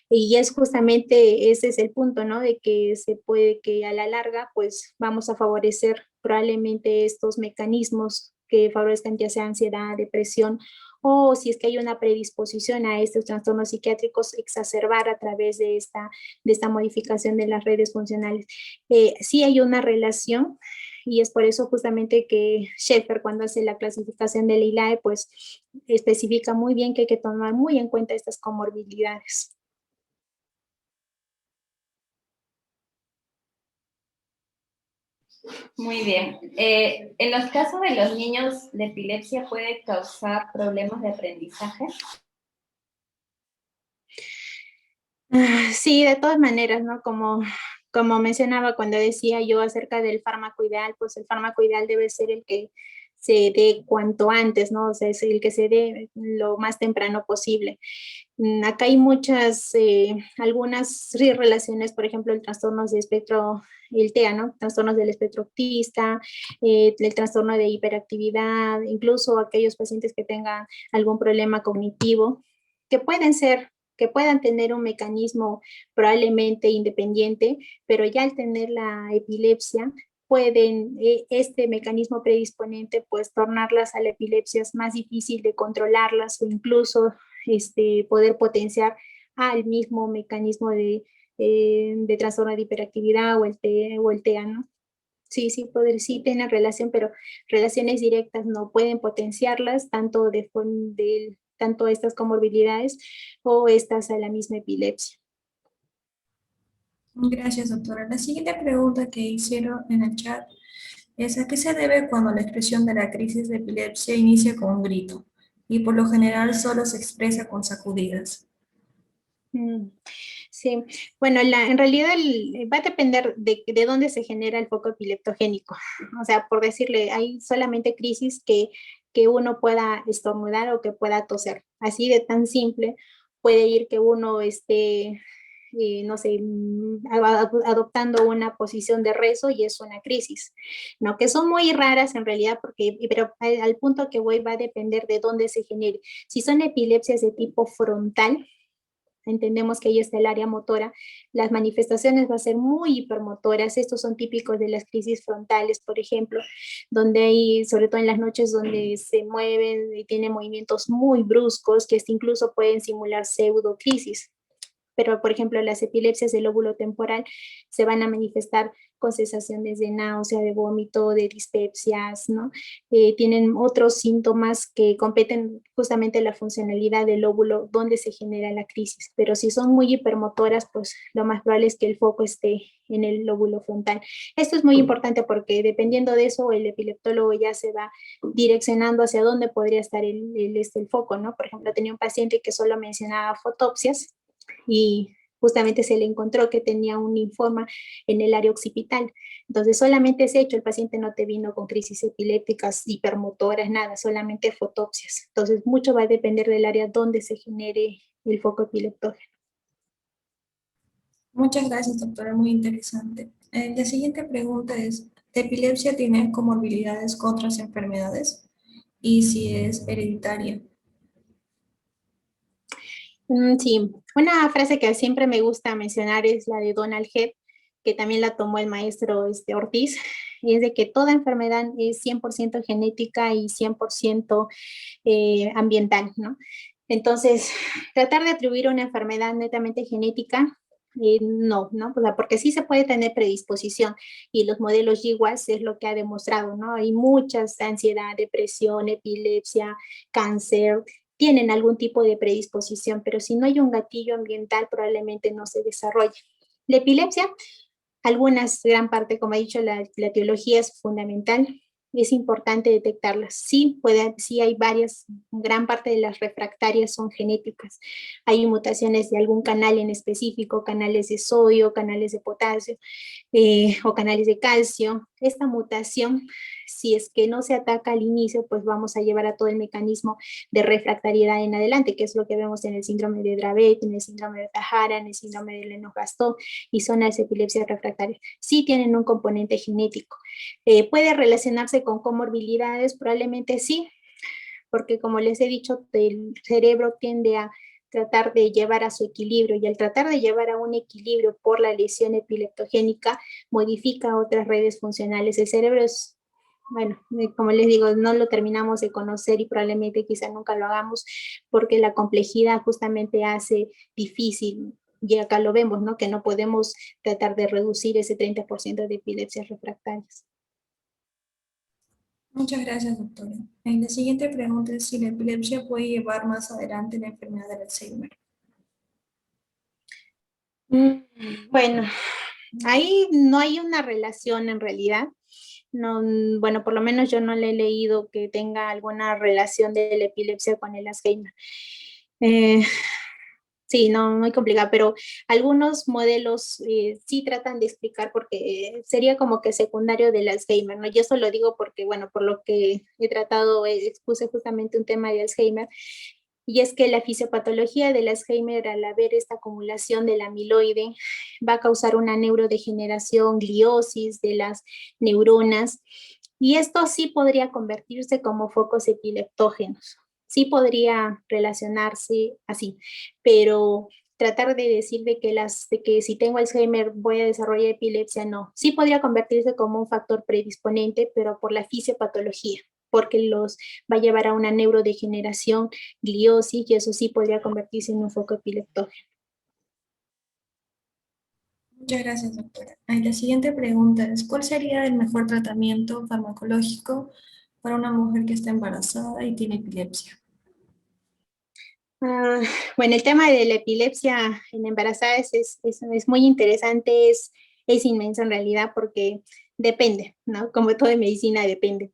Y es justamente ese es el punto, ¿no? De que se puede que a la larga, pues vamos a favorecer probablemente estos mecanismos que favorezcan ya sea ansiedad, depresión, o si es que hay una predisposición a estos trastornos psiquiátricos, exacerbar a través de esta modificación de las redes funcionales. Sí hay una relación, y es por eso justamente que Schaeffer, cuando hace la clasificación del ILAE, pues especifica muy bien que hay que tomar muy en cuenta estas comorbilidades. Muy bien. En los casos de los niños, ¿la epilepsia puede causar problemas de aprendizaje? Sí, de todas maneras, ¿no? Como mencionaba cuando decía yo acerca del fármaco ideal, pues el fármaco ideal debe ser el que se dé cuanto antes, ¿no? O sea, es el que se dé lo más temprano posible. Acá hay algunas relaciones, por ejemplo, el trastornos de espectro, el TEA, ¿no? Trastornos del espectro autista, el trastorno de hiperactividad, incluso aquellos pacientes que tengan algún problema cognitivo, que que puedan tener un mecanismo probablemente independiente, pero ya al tener la epilepsia, pueden este mecanismo predisponente pues tornarlas a la epilepsia es más difícil de controlarlas o incluso poder potenciar al mismo mecanismo de trastorno de hiperactividad o el TEA, ¿no? Sí, sí, sí tienen relación, pero relaciones directas no pueden potenciarlas tanto estas comorbilidades o estas a la misma epilepsia. Gracias, doctora. La siguiente pregunta que hicieron en el chat es ¿a qué se debe cuando la expresión de la crisis de epilepsia inicia con un grito y por lo general solo se expresa con sacudidas? Mm, sí, bueno, en realidad va a depender de dónde se genera el foco epileptogénico. O sea, por decirle, hay solamente crisis que uno pueda estornudar o que pueda toser. Así de tan simple puede ir que uno esté, no sé, adoptando una posición de rezo y es una crisis, ¿no? Que son muy raras en realidad, pero al punto que voy va a depender de dónde se genere. Si son epilepsias de tipo frontal, entendemos que ahí está el área motora, las manifestaciones van a ser muy hipermotoras, estos son típicos de las crisis frontales, por ejemplo, donde hay, sobre todo en las noches, donde se mueven y tienen movimientos muy bruscos, que incluso pueden simular pseudocrisis. Pero, por ejemplo, las epilepsias del lóbulo temporal se van a manifestar con sensaciones de náusea, de vómito, de dispepsias, ¿no? Tienen otros síntomas que competen justamente la funcionalidad del lóbulo donde se genera la crisis, pero si son muy hipermotoras, pues lo más probable es que el foco esté en el lóbulo frontal. Esto es muy importante porque dependiendo de eso, el epileptólogo ya se va direccionando hacia dónde podría estar el foco, ¿no? Por ejemplo, tenía un paciente que solo mencionaba fotopsias, y justamente se le encontró que tenía un linfoma en el área occipital. Entonces, solamente ese hecho, el paciente no te vino con crisis epilépticas, hipermotoras, nada, solamente fotopsias. Entonces, mucho va a depender del área donde se genere el foco epileptógeno. Muchas gracias, doctora, muy interesante. La siguiente pregunta es, ¿la epilepsia tiene comorbilidades con otras enfermedades? Y si es hereditaria. Sí, una frase que siempre me gusta mencionar es la de Donald Head, que también la tomó el maestro Ortiz, y es de que toda enfermedad es 100% genética y 100% ambiental, ¿no? Entonces, tratar de atribuir una enfermedad netamente genética, no, ¿no? O sea, porque sí se puede tener predisposición y los modelos GWAS es lo que ha demostrado, ¿no? Hay muchas, ansiedad, depresión, epilepsia, cáncer, tienen algún tipo de predisposición, pero si no hay un gatillo ambiental, probablemente no se desarrolle. La epilepsia, algunas, gran parte, como he dicho, la etiología es fundamental. es importante detectarlas. Sí, sí hay varias, gran parte de las refractarias son genéticas. Hay mutaciones de algún canal en específico, canales de sodio, canales de potasio o canales de calcio. Esta mutación, si es que no se ataca al inicio, pues vamos a llevar a todo el mecanismo de refractariedad en adelante, que es lo que vemos en el síndrome de Dravet, en el síndrome de Zahara, en el síndrome de Lennox-Gastaut y son las epilepsias refractarias. Sí tienen un componente genético. ¿Puede relacionarse con comorbilidades? Probablemente sí, porque como les he dicho, el cerebro tiende a tratar de llevar a su equilibrio y al tratar de llevar a un equilibrio por la lesión epileptogénica, modifica otras redes funcionales. El cerebro es, bueno, como les digo, no lo terminamos de conocer y probablemente quizá nunca lo hagamos porque la complejidad justamente hace difícil, y acá lo vemos, ¿no? Que no podemos tratar de reducir ese 30% de epilepsias refractarias. Muchas gracias, doctora. La siguiente pregunta es si la epilepsia puede llevar más adelante la enfermedad del Alzheimer. Bueno, ahí no hay una relación en realidad. No, bueno, por lo menos yo no le he leído que tenga alguna relación de la epilepsia con el Alzheimer. Eh, sí, no, muy complicado, pero algunos modelos sí tratan de explicar porque sería como que secundario del Alzheimer, ¿no? Yo eso lo digo porque, bueno, por lo que he tratado, expuse justamente un tema de Alzheimer, y es que la fisiopatología del Alzheimer, al haber esta acumulación del amiloide, va a causar una neurodegeneración, gliosis de las neuronas, y esto sí podría convertirse como focos epileptógenos. Sí podría relacionarse así, pero tratar de decir de que si tengo Alzheimer voy a desarrollar epilepsia, no. Sí podría convertirse como un factor predisponente, pero por la fisiopatología, porque los va a llevar a una neurodegeneración, gliosis, y eso sí podría convertirse en un foco epileptógeno. Muchas gracias, doctora. La siguiente pregunta es, ¿cuál sería el mejor tratamiento farmacológico para una mujer que está embarazada y tiene epilepsia? Ah, bueno, el tema de la epilepsia en embarazadas es muy interesante, es inmenso en realidad porque depende, ¿no? Como todo en medicina depende.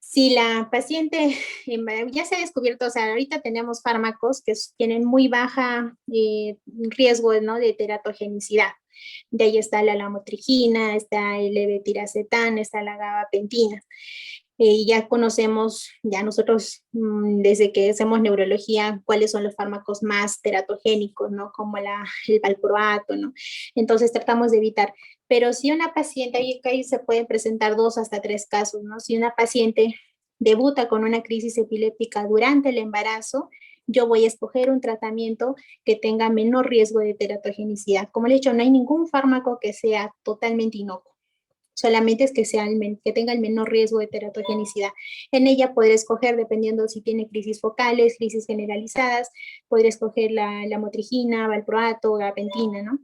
Si la paciente ya se ha descubierto, o sea, ahorita tenemos fármacos que tienen muy baja riesgo, ¿no? De teratogenicidad. De ahí está la lamotrigina, está el levetiracetam, está la gabapentina. Ya conocemos, ya nosotros desde que hacemos neurología, cuáles son los fármacos más teratogénicos, ¿no? Como el valproato, ¿no? Entonces tratamos de evitar. Pero si una paciente, ahí se pueden presentar 2 hasta 3 casos, ¿no? Si una paciente debuta con una crisis epiléptica durante el embarazo, yo voy a escoger un tratamiento que tenga menor riesgo de teratogenicidad. Como le he dicho, no hay ningún fármaco que sea totalmente inocuo. Solamente es que, que tenga el menor riesgo de teratogenicidad. En ella podré escoger, dependiendo si tiene crisis focales, crisis generalizadas, podré escoger la motrigina, valproato, gabapentina, ¿no?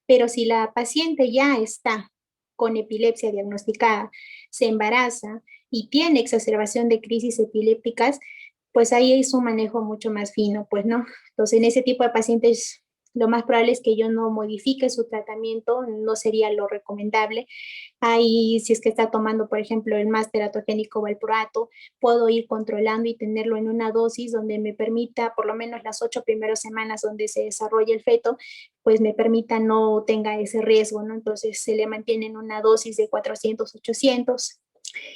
Pero si la paciente ya está con epilepsia diagnosticada, se embaraza y tiene exacerbación de crisis epilépticas, pues ahí es un manejo mucho más fino, pues, ¿no? Entonces, en ese tipo de pacientes, lo más probable es que yo no modifique su tratamiento, no sería lo recomendable. Ahí, si es que está tomando, por ejemplo, el más teratogénico valproato, puedo ir controlando y tenerlo en una dosis donde me permita, por lo menos las 8 primeras semanas donde se desarrolla el feto, pues me permita no tenga ese riesgo, ¿no? Entonces se le mantiene en una dosis de 400, 800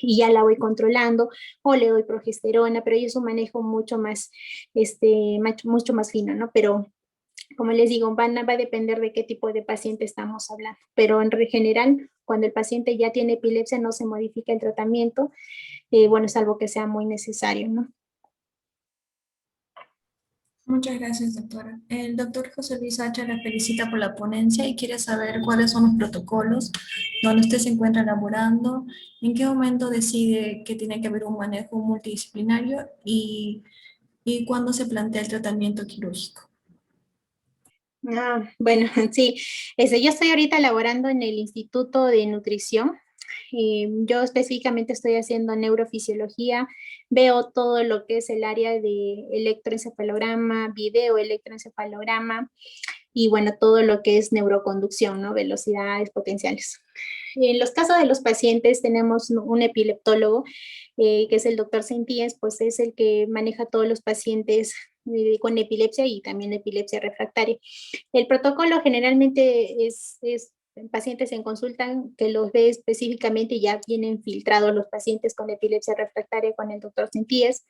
y ya la voy controlando, o le doy progesterona, pero ahí es un manejo mucho más, mucho más fino, ¿no? Pero como les digo, va a depender de qué tipo de paciente estamos hablando, pero en general, cuando el paciente ya tiene epilepsia, no se modifica el tratamiento, bueno, salvo que sea muy necesario, ¿no? Muchas gracias, doctora. El doctor José Luis Hacha la felicita por la ponencia y quiere saber cuáles son los protocolos donde usted se encuentra elaborando, en qué momento decide que tiene que haber un manejo multidisciplinario y cuándo se plantea el tratamiento quirúrgico. Bueno, sí, yo estoy ahorita laborando en el Instituto de Nutrición. Yo específicamente estoy haciendo neurofisiología, veo todo lo que es el área de electroencefalograma, video electroencefalograma, y bueno, todo lo que es neuroconducción, ¿no? Velocidades potenciales. En los casos de los pacientes tenemos un epileptólogo, que es el doctor Sentíes, pues es el que maneja a todos los pacientes con epilepsia y también epilepsia refractaria. El protocolo generalmente es pacientes en consulta que los ve específicamente, ya vienen filtrados los pacientes con epilepsia refractaria con el doctor Sentíes,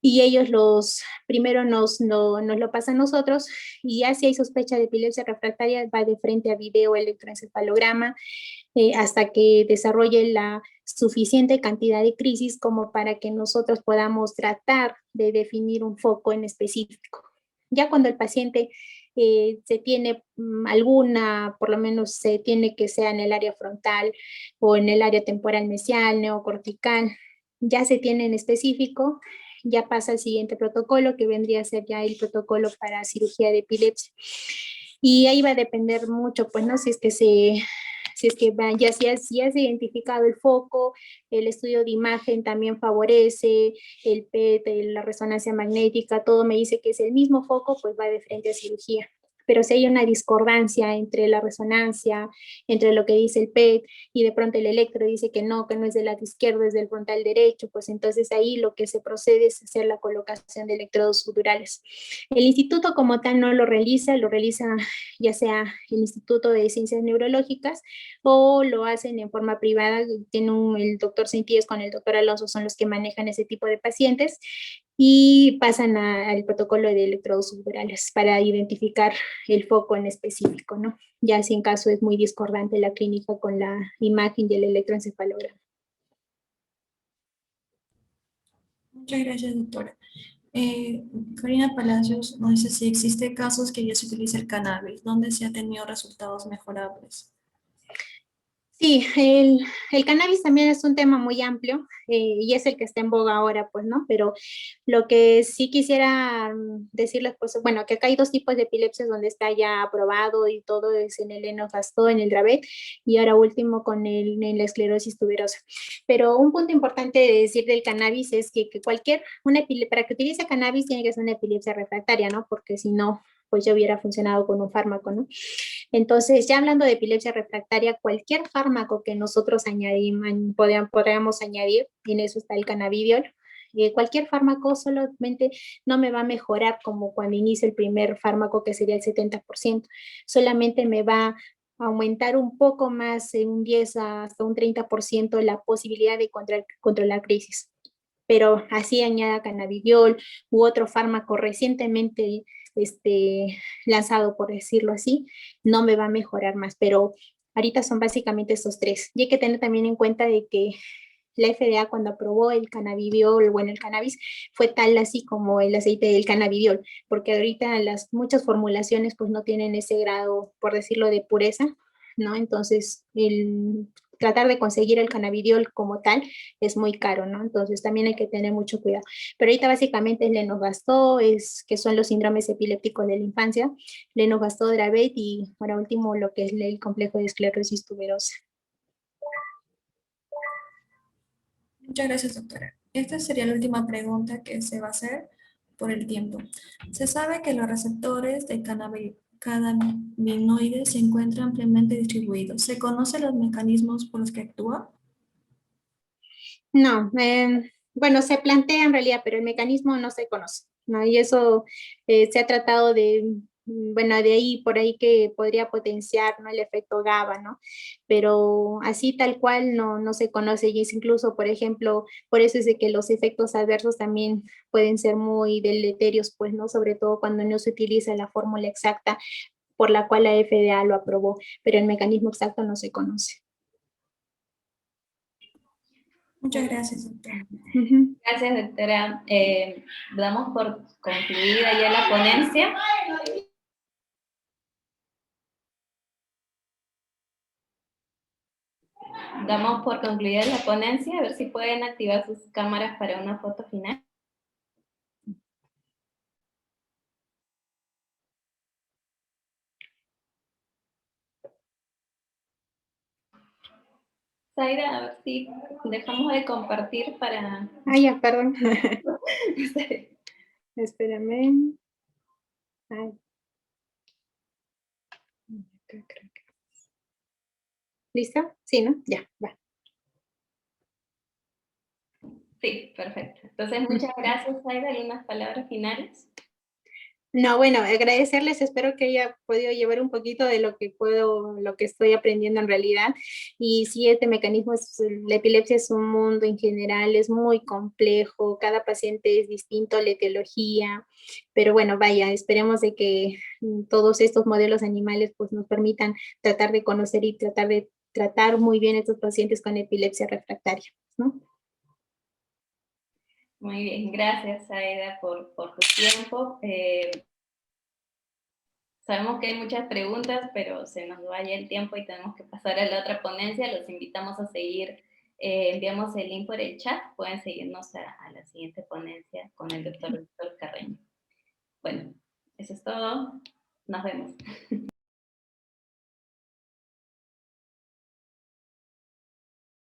y ellos primero nos lo pasan a nosotros, y ya si hay sospecha de epilepsia refractaria va de frente a video electroencefalograma, hasta que desarrolle la suficiente cantidad de crisis como para que nosotros podamos tratar de definir un foco en específico. Ya cuando el paciente se tiene alguna, por lo menos se tiene que sea en el área frontal o en el área temporal mesial, neocortical, ya se tiene en específico, ya pasa al siguiente protocolo, que vendría a ser ya el protocolo para cirugía de epilepsia. Y ahí va a depender mucho, pues, ¿no? Si es que ya has identificado el foco, el estudio de imagen también favorece, el PET, la resonancia magnética, todo me dice que es el mismo foco, pues va de frente a cirugía. Pero si hay una discordancia entre la resonancia, entre lo que dice el PET, y de pronto el electro dice que no es del lado izquierdo, es del frontal derecho, pues entonces ahí lo que se procede es hacer la colocación de electrodos sudurales. El instituto como tal no lo realiza ya sea el Instituto de Ciencias Neurológicas, o lo hacen en forma privada. El doctor Sentíes con el doctor Alonso son los que manejan ese tipo de pacientes, y pasan al protocolo de electrodos sudurales para identificar el foco en específico, ¿no? Ya si en caso es muy discordante la clínica con la imagen del electroencefalograma. Muchas gracias, doctora. Karina Palacios nos dice si existe casos que ya se utiliza el cannabis, donde se ha tenido resultados mejorables. Sí, el cannabis también es un tema muy amplio, y es el que está en boga ahora, pues, ¿no? Pero lo que sí quisiera decirles, pues, bueno, que acá hay dos tipos de epilepsias donde está ya aprobado y todo, es en el Lennox-Gastaut, en el Dravet, y ahora último en la esclerosis tuberosa. Pero un punto importante de decir del cannabis es que para que utilice cannabis tiene que ser una epilepsia refractaria, ¿no? Porque si no, pues ya hubiera funcionado con un fármaco, ¿no? Entonces, ya hablando de epilepsia refractaria, cualquier fármaco que nosotros podríamos añadir, y en eso está el cannabidiol, cualquier fármaco solamente no me va a mejorar como cuando inicio el primer fármaco, que sería el 70%, solamente me va a aumentar un poco más, en un 10 hasta un 30%, la posibilidad de controlar crisis. Pero así añada cannabidiol u otro fármaco recientemente lanzado, por decirlo así, no me va a mejorar más, pero ahorita son básicamente estos tres. Y hay que tener también en cuenta de que la FDA, cuando aprobó el cannabidiol, bueno, el cannabis, fue tal así como el aceite del cannabidiol, porque ahorita muchas formulaciones pues no tienen ese grado, por decirlo, de pureza, ¿no? Entonces, tratar de conseguir el cannabidiol como tal es muy caro, ¿no? Entonces también hay que tener mucho cuidado. Pero ahorita básicamente es Lennox-Gastaut, que son los síndromes epilépticos de la infancia, Lennox-Gastaut, Dravet, y para último lo que es el complejo de esclerosis tuberosa. Muchas gracias, doctora. Esta sería la última pregunta que se va a hacer por el tiempo. Se sabe que los receptores de cannabinoides se encuentran ampliamente distribuidos. ¿Se conocen los mecanismos por los que actúa? No, bueno, se plantea en realidad, pero el mecanismo no se conoce, ¿no? Y eso se ha tratado bueno, de ahí, por ahí que podría potenciar, ¿no? El efecto GABA, ¿no? Pero así tal cual no se conoce, y es incluso, por ejemplo, por eso es de que los efectos adversos también pueden ser muy deleterios, pues, ¿no? Sobre todo cuando no se utiliza la fórmula exacta por la cual la FDA lo aprobó, pero el mecanismo exacto no se conoce. Muchas gracias, doctora. Gracias, doctora. Damos por concluida ya la ponencia. Damos por concluida la ponencia, a ver si pueden activar sus cámaras para una foto final. Zaida, a ver si dejamos de compartir para... Ah, ya, perdón. Espérame. Ay. ¿Lista? Sí, ¿no? Ya, va. Sí, perfecto. Entonces, muchas gracias, Aida. ¿Algunas palabras finales? No, bueno, agradecerles, espero que haya podido llevar un poquito de lo que puedo, lo que estoy aprendiendo en realidad. Y sí, este mecanismo, la epilepsia es un mundo en general, es muy complejo, cada paciente es distinto, la etiología, pero bueno, vaya, esperemos de que todos estos modelos animales pues nos permitan tratar de conocer y tratar de tratar muy bien a estos pacientes con epilepsia refractaria, ¿no? Muy bien, gracias, Aida, por tu tiempo. Sabemos que hay muchas preguntas, pero se nos vaya el tiempo y tenemos que pasar a la otra ponencia. Los invitamos a seguir, enviamos el link por el chat, pueden seguirnos a la siguiente ponencia con el doctor Víctor Carreño. Bueno, eso es todo. Nos vemos.